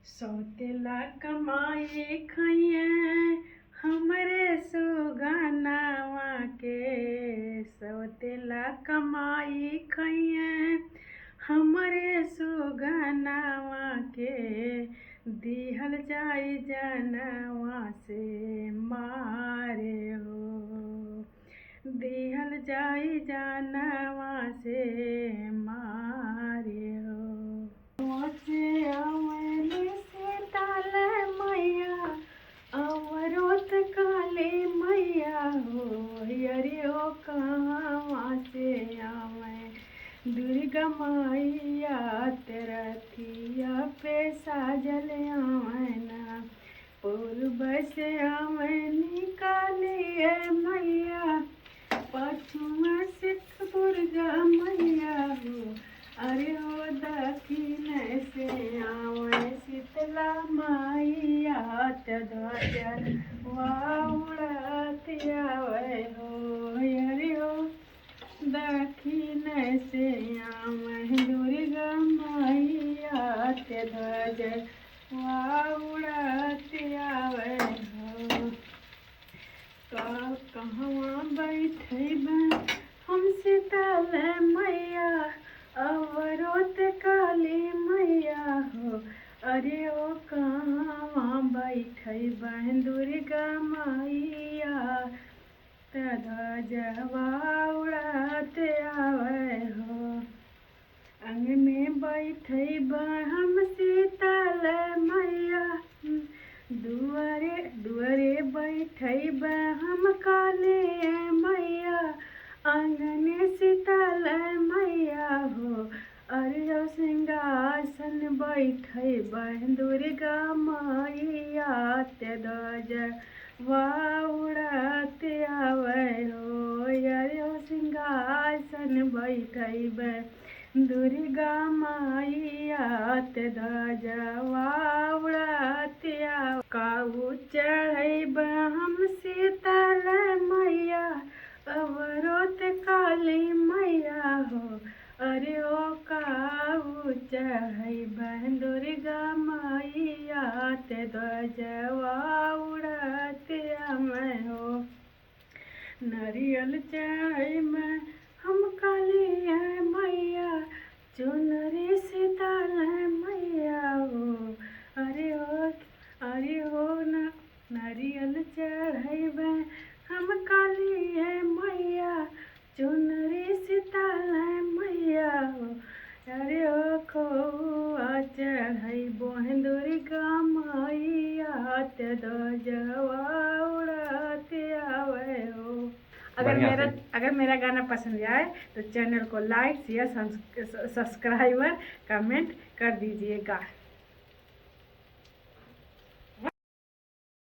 सौतेला कमाई खइए हमरे सुगनावा के। सौतेला कमाई खइए हमरे सुगनावा के। दिहल जाई जनवा से मारे हो। दिहल जाई जनवा से मारे हो। अवरोत काले मैया हो। अरे ओ कहाँ से आवे दुर्गा मैया तेरा थिया पे साजल आवेना। पूर्व से आवे निकालिए मैया पछुआ से दुर्गा मैया हो। अरे ओ दक्षिण से आवे शीतला मैया ध्वजा उड़त आवे हो। अरे ओ दक्षिण से आवे दुर्गा मैया ध्वजा उड़त आवे हो। कहवा बैठे हम शीतल मैया अवरोत काली मैया हो। अरे ओ कहाँ बैठे दुर्गा मैया ध्वजवा उड़त आवे हो। अंगने बैठे हम शीतल मैया दुआरे बैठे हम काली मैया। आंगने शीतल मैया हो। अरे सिंहासन बैठे दुर्गा मैया ध्वजा उड़त आवे हो। अरे सिंहासन बैठे दुर्गा मैया ध्वजा उड़त आवे। काऊ चढ़ब हम शीतल मैया अवरोत काली मैया हो। अरे ओ काऊ चढ़ब दुर्गा मैया ध्वजा उड़त आवे हो। नारियल चढ़ब हम काली मैया चुनरी शीतल मैया हो। अरे हो नारियल चढ़ब हम काली मैया चुनरी शीतल मैया हो। अरे ओ खोआ चढ़ब दुर्गा मैया ध्वजा उड़त आवे हो। अगर मेरा गाना पसंद आए तो चैनल को लाइक शेयर सब्सक्राइबर कमेंट कर दीजिएगा।